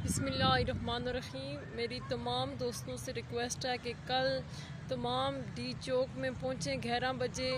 بسم اللہ الرحمن الرحیم۔ میری تمام دوستوں سے ریکویسٹ ہے کہ کل تمام ڈی چوک میں پہنچیں 11 بجے۔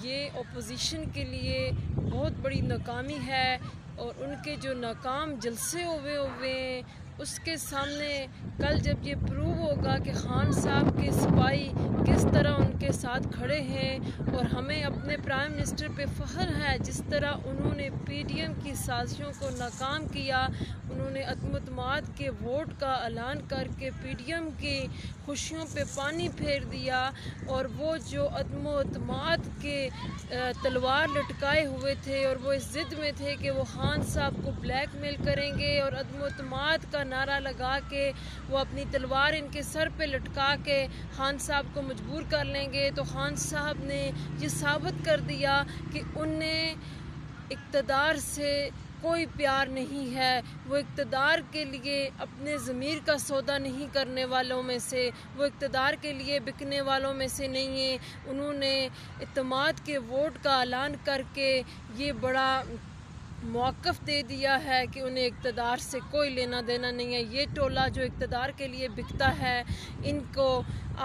یہ اپوزیشن کے لیے بہت بڑی ناکامی ہے اور ان کے جو ناکام جلسے ہوئے ہیں اس کے سامنے کل جب یہ پروو ہوگا کہ خان صاحب کے سپاہی کس طرح ان کے ساتھ کھڑے ہیں، اور ہمیں اپنے پرائم منسٹر پہ فخر ہے جس طرح انہوں نے پی ڈی ایم کی سازشوں کو ناکام کیا۔ انہوں نے عدم اعتماد کے ووٹ کا اعلان کر کے پی ڈی ایم کی خوشیوں پہ پانی پھیر دیا، اور وہ جو عدم اعتماد کے تلوار لٹکائے ہوئے تھے اور وہ اس ضد میں تھے کہ وہ خان صاحب کو بلیک میل کریں گے اور عدم اعتماد کا نعرہ لگا کے وہ اپنی تلوار ان کے سر پہ لٹکا کے خان صاحب کو مجبور کر لیں گے، تو خان صاحب نے یہ ثابت کر دیا کہ انہیں اقتدار سے کوئی پیار نہیں ہے۔ وہ اقتدار کے لیے اپنے ضمیر کا سودا نہیں کرنے والوں میں سے، وہ اقتدار کے لیے بکنے والوں میں سے نہیں ہیں۔ انہوں نے اعتماد کے ووٹ کا اعلان کر کے یہ بڑا موقف دے دیا ہے کہ انہیں اقتدار سے کوئی لینا دینا نہیں ہے۔ یہ ٹولہ جو اقتدار کے لیے بکتا ہے، ان کو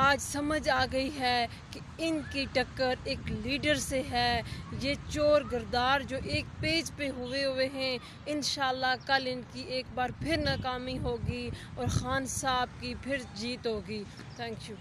آج سمجھ آ گئی ہے کہ ان کی ٹکر ایک لیڈر سے ہے۔ یہ چور گردار جو ایک پیج پہ ہوئے ہیں، انشاءاللہ کل ان کی ایک بار پھر ناکامی ہوگی اور خان صاحب کی پھر جیت ہوگی۔ Thank you.